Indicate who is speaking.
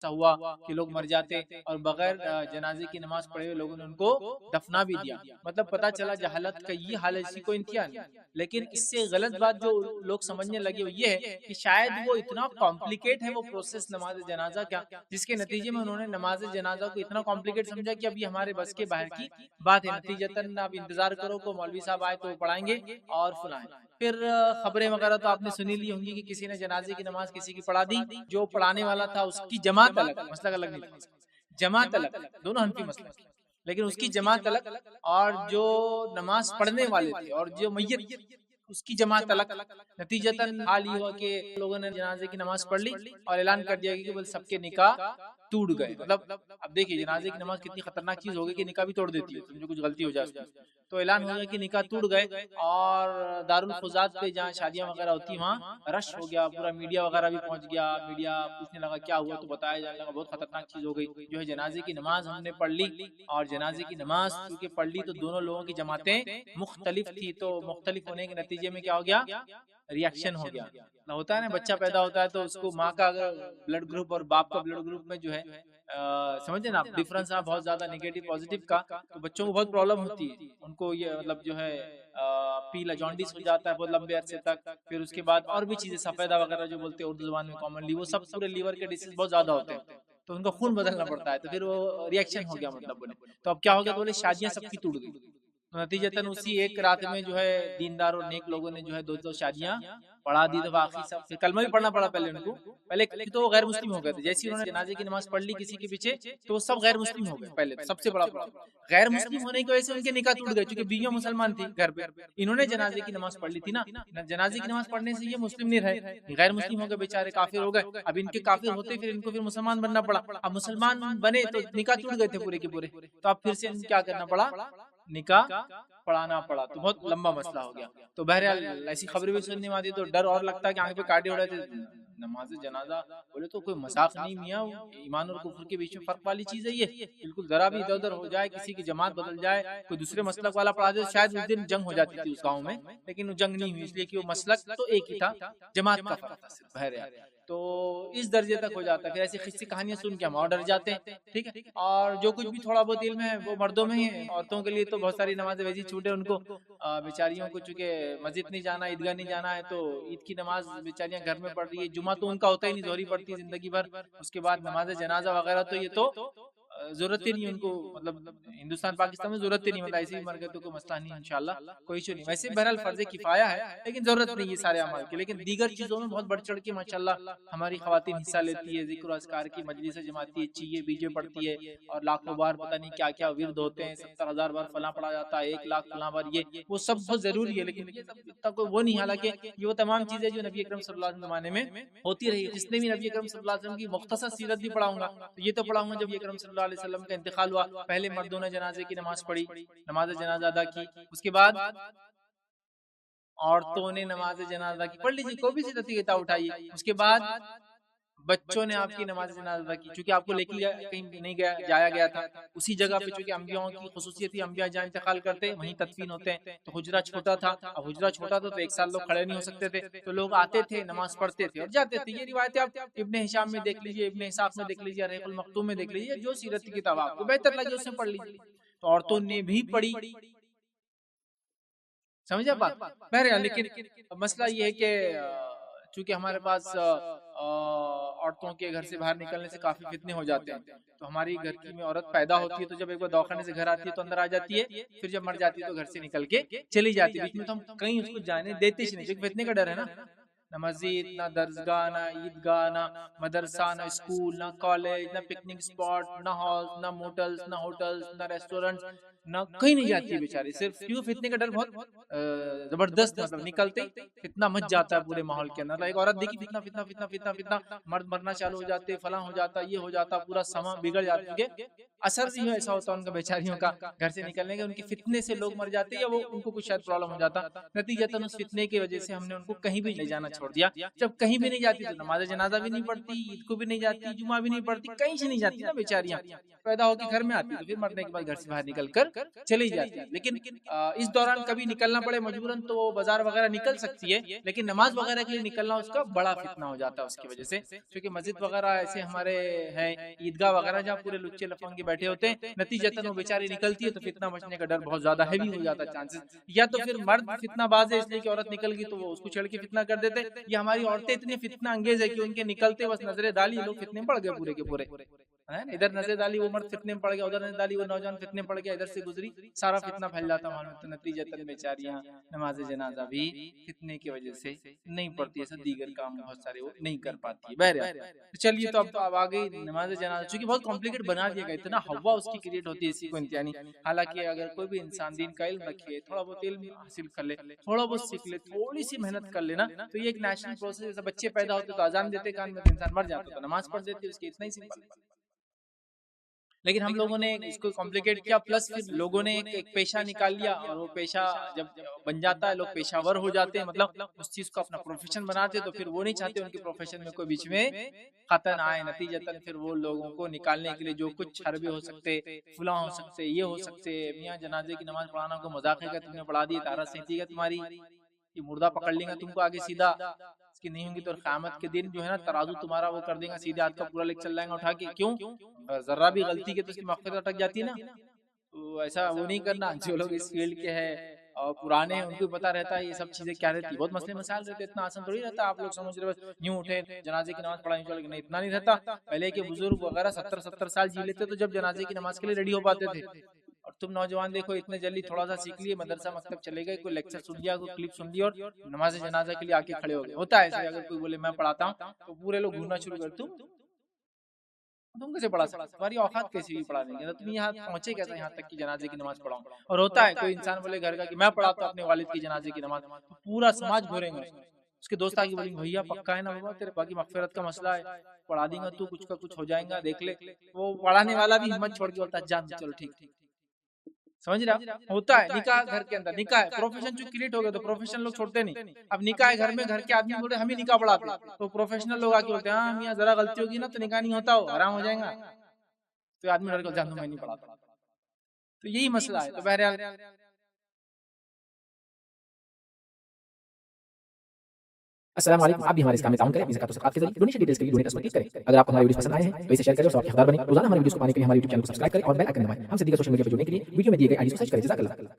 Speaker 1: ہوا کہ لوگ مر جاتے اور بغیر جنازے کی نماز پڑھے ہوئے لوگوں نے ان کو دفنا بھی دیا. مطلب پتہ چلا جہالت کا یہ حال اسی کو انتہا نہیں. لیکن اس سے غلط بات جو لوگ سمجھنے لگے وہ یہ ہے کہ شاید وہ اتنا کمپلیکیٹ ہے وہ پروسیس نماز جنازہ کا، جس کے نتیجے میں انہوں نے نماز جنازہ کو اتنا کمپلیکیٹ سمجھا کہ اب یہ ہمارے بس کے باہر کی بات ہے. نتیجتاً اب انتظار کرو کو مولوی صاحب آئے تو وہ پڑھائیں گے اور فلائیں. پھر خبریں وغیرہ تو آپ نے سنی لی ہوں گی کہ کسی نے جنازے کی نماز کسی کی پڑھا دی، جو پڑھانے والا تھا اس کی جماعت الگ، مسئلہ الگ نہیں تھا، جماعت الگ، دونوں حنفی مسئلہ، لیکن اس کی جماعت الگ اور جو نماز پڑھنے والے تھے اور جو میت اس کی جماعت الگ. نتیجتاً حال یہ ہوا کہ لوگوں نے جنازے کی نماز پڑھ لی اور اعلان کر دیا کہ بول سب کے نکاح ٹوٹ گئے. مطلب اب دیکھیے جنازے کی نماز کتنی خطرناک چیز ہوگی کہ نکاح بھی توڑ دیتی ہے سمجھو کچھ غلطی ہو جائے. تو اعلان ہو گیا کہ نکاح ٹوٹ گئے اور دارالخوضات پہ جہاں شادیاں وغیرہ ہوتی وہاں رش ہو گیا، پورا میڈیا وغیرہ بھی پہنچ گیا. میڈیا پوچھنے لگا کیا ہوا تو بتایا جانے لگا بہت خطرناک چیز ہو گئی. جو ہے جنازے کی نماز ہم نے پڑھ لی اور جنازے کی نماز کیونکہ پڑھ لی تو دونوں لوگوں کی جماعتیں مختلف تھی، تو مختلف ہونے کے نتیجے میں کیا ہو گیا، ریاکشن ہو گیا. ہوتا ہے نا بچہ پیدا ہوتا ہے تو اس کو ماں کا بلڈ گروپ اور باپ کا بلڈ گروپ میں جو ہے سمجھے نا ڈفرنس ہے بہت زیادہ نیگیٹو پازیٹیو کا، تو بچوں کو بہت پرابلم ہوتی ہے. ان کو یہ مطلب جو ہے پیلا جانڈس ہو جاتا ہے بہت لمبے عرصے تک. پھر اس کے بعد اور بھی چیزیں سفیدہ وغیرہ جو بولتے ہیں اردو زبان میں کامنلی، وہ سب پورے لیور کے ڈیزیز بہت زیادہ ہوتے ہیں تو ان کا خون بدلنا پڑتا ہے. تو پھر وہ ریئیکشن ہو گیا مطلب بولے. تو اب کیا ہو گیا تو بولے شادیاں سب کی ٹوٹ گئی. نتیجتاً اسی ایک رات میں جو ہے دیندار اور نیک لوگوں نے جو ہے دو شادیاں پڑھا دی. تو باقی سب پھر کلمہ بھی پڑھنا پڑا پہلے ان کو. پہلے تو وہ غیر مسلم ہو گئے تھے، جیسے انہوں نے جنازے کی نماز پڑھ لی کسی کے پیچھے تو وہ سب غیر مسلم ہو گئے. پہلے سب سے بڑا پرابلم غیر مسلم ہونے کی وجہ سے ان کے نکاح ٹوٹ گئے کیونکہ بیویاں مسلمان تھی گھر پہ. انہوں نے جنازے کی نماز پڑھ لی تھی نا، جنازے کی نماز پڑھنے سے یہ مسلم نہیں رہے، غیر مسلم ہو گئے بیچارے، کافر ہو گئے. اب ان کے کافر ہوتے پھر ان کو پھر مسلمان بننا پڑا. اب مسلمان بنے تو نکاح ٹوٹ گئے تھے پورے کے پورے. تو اب پھر سے کیا کرنا پڑا، نکاح پڑھانا پڑا. تو بہت لمبا مسئلہ ہو گیا. تو بہرحال ایسی خبریں بھی سننے میں آتی تو ڈر اور لگتا ہے کہ آنکھ پہ کاٹے اڑے تھے. نماز جنازہ بولے تو کوئی مذاق نہیں میاں، ایمان اور کفر کے بیچ میں فرق والی چیز ہے یہ. بالکل ذرا بھی ادھر ادھر ہو جائے، کسی کی جماعت بدل جائے، کوئی دوسرے مسلک والا پڑھا دے، شاید اس دن جنگ ہو جاتی تھی اس گاؤں میں، لیکن وہ جنگ نہیں ہوئی اس لیے کہ وہ مسلک تو ایک ہی تھا، جماعت کا فرق تھا صرف. بہرحال تو اس درجے تک ہو جاتا ہے. پھر ایسی قصے کہانیاں سن کے ہم اور ڈر جاتے ہیں. ٹھیک ہے، اور جو کچھ بھی تھوڑا بہت علم ہے وہ مردوں میں ہی ہے. عورتوں کے لیے تو بہت ساری نمازیں ویسی چھوٹے ان کو بیچاریوں کو چونکہ مسجد نہیں جانا، عیدگاہ نہیں جانا ہے تو عید کی نماز بیچاریاں گھر میں پڑھ رہی ہے. جمعہ تو ان کا ہوتا ہی نہیں، ظہری پڑتی ہے زندگی بھر. اس کے بعد نماز جنازہ وغیرہ تو یہ تو ضرورت ہی نہیں ان کو، مطلب ہندوستان پاکستان میں ضرورت ہی نہیں، مطلب ایسے ہی مر گئے تو کوئی مسئلہ نہیں انشاءاللہ، کوئی ایشو نہیں. ویسے بہرحال فرض کفایہ ہے لیکن ضرورت نہیں ہے سارے اعمال کی. لیکن دیگر چیزوں میں بہت بڑھ چڑھ کے ماشاءاللہ ہماری خواتین حصہ لیتی ہے. ذکر و اذکار کی مجلس جماعتی اچھی ہے، بیجے پڑتی ہے اور لاکھوں بار پتہ نہیں کیا کیا ورد ہوتے ہیں، 70,000 بار فلاں پڑھا جاتا ہے، 1,00,000 فلاں بار، یہ وہ سب بہت ضروری ہے لیکن یہ سب اتنا کوئی وہ نہیں. حالانکہ یہ وہ تمام چیزیں جو نبی اکرم صلی اللہ علیہ وسلم زمانے میں ہوتی رہی. جس نے بھی نبی اکرم صلی اللہ علیہ وسلم کی مختصر سیرت بھی پڑھاؤں گا تو یہ تو پڑھاؤں گا جب نبی اکرم صلی اللہ علیہ وسلم کا انتقال ہوا، پہلے مردوں نے جنازے کی نماز پڑھی، نماز جنازہ ادا کی، اس کے بعد عورتوں نے نماز جنازہ کی. پڑھ لیجیے کوئی بھی سیرت کی کتاب اٹھائیے. اس کے بعد بچوں نے آپ کی نماز جنازہ کی، چونکہ آپ کو لے کے کہیں نہیں جایا گیا تھا اسی جگہ پہ، چونکہ انبیاء کی خصوصیت تھی، انبیاء جہاں انتقال کرتے وہیں تدفین ہوتے ہیں. تو حجرہ چھوٹا تھا، اب حجرہ چھوٹا تھا تو ایک سال لوگ کھڑے نہیں ہو سکتے تھے تو لوگ آتے تھے، نماز پڑھتے تھے اور جاتے تھے. یہ روایتیں آپ ابن ہشام میں دیکھ لیجیے، ابن اسحاق میں دیکھ لیجیے، رحیق المختوم میں دیکھ لیجیے، جو سیرت کی کتاب آپ کو بہتر لگے اس میں پڑھ لیجیے. تو عورتوں نے بھی پڑھی، سمجھا بات. بہرحال لیکن مسئلہ یہ ہے کہ چونکہ ہمارے پاس عورتوں کے گھر سے باہر نکلنے سے کافی فتنے ہو جاتے ہیں. تو ہماری گھر کی میں عورت پیدا ہوتی ہے تو جب ایک بار دواخانے سے گھر آتی ہے تو اندر آ جاتی ہے، پھر جب مر جاتی ہے تو گھر سے نکل کے چلی جاتی ہے. بیچ میں تو ہم کہیں اس کو جانے دیتے ہی نہیں کیونکہ فتنے کا ڈر ہے نا. نہ مسجد، نہ درسگاہ، نہ عیدگاہ، نہ مدرسہ، نہ اسکول، نہ کالج، نہ پکنک اسپاٹ، نہ ہال، نہ موٹلز، نہ ہوٹلز، نہ ریسٹورنٹ، نہ کہیں نہیں جاتی ہے بیچاری. صرف کیوں؟ فتنے کا ڈر بہت زبردست، مطلب نکلتے فتنہ مچ جاتا ہے پورے ماحول کے اندر. ایک عورت دیکھی فتنہ فتنہ فتنہ فتنہ فتنہ، مرد مرنا چالو ہو جاتے، فلاں ہو جاتا، یہ ہو جاتا، پورا سما بگڑ جاتا. کیونکہ اثر بھی ایسا ہوتا ان کا بیچاریوں کا گھر سے نکلنے کا، ان کے فتنے سے لوگ مر جاتے یا وہ ان کو کچھ شاید پرابلم ہو جاتا. نتیجتاً اس فتنے کی وجہ سے ہم نے ان کو کہیں بھی لے جانا چھوڑ دیا. جب کہیں بھی نہیں جاتی تو نماز جنازہ بھی نہیں پڑھتی، عید کو بھی نہیں جاتی، جمعہ بھی نہیں پڑھتی، کہیں سے نہیں جاتی نا بیچاریاں. پیدا ہو کے گھر میں آتی تو پھر مرنے کے بعد گھر سے باہر نکل کر چلی جاتی ہے. لیکن اس دوران کبھی نکلنا پڑے مجبوراً تو وہ بازار وغیرہ نکل سکتی ہے، لیکن نماز وغیرہ کے لیے نکلنا اس کا بڑا فتنہ ہو جاتا ہے اس کی وجہ سے. کیونکہ مسجد وغیرہ ایسے ہمارے ہیں، عیدگاہ وغیرہ جہاں پورے لچے لفنگے بیٹھے ہوتے ہیں، نتیجتاً وہ بیچاری نکلتی ہے تو فتنہ مچنے کا ڈر بہت زیادہ ہیوی ہو جاتا ہے چانسز. یا تو پھر مرد فتنہ باز ہے اس لیے کہ عورت نکل گئی تو وہ اس کو چھڑ کے فتنہ کر دیتے. یہ ہماری عورتیں اتنی فتنہ انگیز ہے کہ ان کے نکلتے بس نظریں ڈالی لوگ فتنے میں پڑ گئے پورے کے پورے. ادھر نظر ڈالی وہ مرد فتنے میں پڑ گیا، ادھر نظر ڈالی وہ نوجوان فتنے میں پڑ گیا، ادھر سے گزری سارا فتنہ پھیل جاتا ہے. نتیجتاً بیچاریاں نماز جنازہ بھی فتنے کی وجہ سے نہیں پڑتی، ایسا دیگر کام بہت سارے وہ نہیں کر پاتی ہے. بہرحال چلیے تو اب آ گئی نماز جنازہ، چونکہ بہت کمپلیکیٹ بنا دیا گیا، اتنا ہوا اس کی کریٹ ہوتی ہے اسی کو انتہانی. حالانکہ اگر کوئی بھی انسان دین کا علم رکھے، تھوڑا بہت علم حاصل کر لے، تھوڑا بہت سیکھ لے، تھوڑی سی محنت کر لینا، تو یہ ایک نیچرل پروسیس. جیسے بچے پیدا ہوتے تو اذان دیتے کان میں تو انسان مر جاتا، تو نماز پڑھ دیتے، اس کی اتنا ہی سمپل. لیکن ہم لوگوں نے اس کو کمپلیکیٹ کیا، پلس پھر لوگوں نے ایک پیشہ نکال لیا، اور وہ پیشہ جب بن جاتا ہے لوگ پیشہ ور ہو جاتے ہیں، مطلب اس چیز کو اپنا پروفیشن بناتے، تو پھر وہ نہیں چاہتے ان کے پروفیشن میں کوئی بیچ میں خطر آئے. نتیجتاً پھر وہ لوگوں کو نکالنے کے لیے جو کچھ حربے ہو سکتے، فلاں ہو سکتے، یہ ہو سکتے، میاں جنازے کی نماز پڑھانا کو مذاق ہے کہ تم نے پڑھا دی، طہارت صحیح ہے تمہاری، یہ مردہ پکڑ لیں گا تم کو آگے سیدھا، اس کی نہیں ہوں گی تو قیامت کے دن جو ہے نا ترازو تمہارا وہ کر دیں گا، سیدھے ہاتھ کا پورا لے چل جائے گا اٹھا کے. کیوں؟ ذرہ بھی غلطی کے تو اس کی مغفرت اٹک جاتی ہے نا. تو ایسا وہ نہیں کرنا. جو لوگ اس فیلڈ کے ہیں اور پرانے ہیں ان کو پتا رہتا ہے یہ سب چیزیں کیا رہتی، بہت مسئلے مسائل رہتے، اتنا آسان تھوڑی رہتا. آپ لوگ سمجھ رہے بس یوں اٹھے جنازے کی نماز پڑھانی چل نہیں، اتنا نہیں رہتا. پہلے کے بزرگ وغیرہ 70 سال جی لیتے تو جب جنازے کی نماز کے لیے ریڈی ہو پاتے تھے. اور تم نوجوان دیکھو اتنے جلدی تھوڑا سا سیکھ لیے، مدرسہ مکتب چلے گئے، کوئی لیکچر سن لیا، کوئی کلپ سن لی، اور نماز جنازہ کے لیے آ کے کھڑے ہو گئے. ہوتا ہے ایسے، اگر کوئی بولے میں پڑھاتا ہوں تو پورے لوگ گھورنا شروع کر. تم کیسے پڑھا سکتے، تمہاری اوقات کیسی بھی پڑھا دیں گے، تم یہاں پہنچے کیسے یہاں تک کہ جنازے کی نماز پڑھاؤں. اور ہوتا ہے کوئی انسان بولے گھر کا کہ میں پڑھاتا ہوں اپنے والد کی جنازے کی نماز، تو پورا سماج گھوریں گے. اس کے دوست آگے بولیں گے بھیا پکا ہے نا بابا، تیرے باقی مغفرت کا مسئلہ ہے، پڑھا دیں گا تو کچھ کا کچھ ہو جائے گا، دیکھ لے. وہ پڑھانے والا بھی ہمت چھوڑ کے بولتا ہے جان چلو ٹھیک. سمجھ رہا ہوتا ہے. نکاح گھر کے اندر نکاح ہے، پروفیشن جو کریٹ ہو گیا تو پروفیشن لوگ چھوڑتے نہیں. اب نکاح ہے گھر میں، گھر کے آدمی بولے ہم ہی نکاح پڑھاتے، تو پروفیشنل لوگ آ کے بولتے ہیں ہاں میاں ذرا غلطی ہوگی نا تو نکاح نہیں ہوتا، ہو حرام ہو جائے گا. تو آدمی ڈر کے جان دو میں نہیں پڑھاتا. تو یہی مسئلہ ہے. تو بہرحال
Speaker 2: السلام علیکم. آپ بھی ہمارے اس کام میں تعاون کریں اپنی زکات و صدقات کے ذریعے. ڈونیشن ڈیٹیلز کے لیے ڈونیٹ پر کلک کریں. اگر آپ کو ہمارے ویڈیوز پسند آئے ہیں تو اسے شیئر کریں اور سب کے حقدار بنیں. روزانہ ہمارے ویڈیوز کو پانے کے لیے ہمارے یوٹیوب چینل کو سبسکرائب کریں اور بیل آئکن دبائیں. ہم سے دیگر سوشل میڈیا پہ جڑنے کے لیے ویڈیو میں دیے گئے آئی ڈی کو سرچ کریں. جزاک اللہ.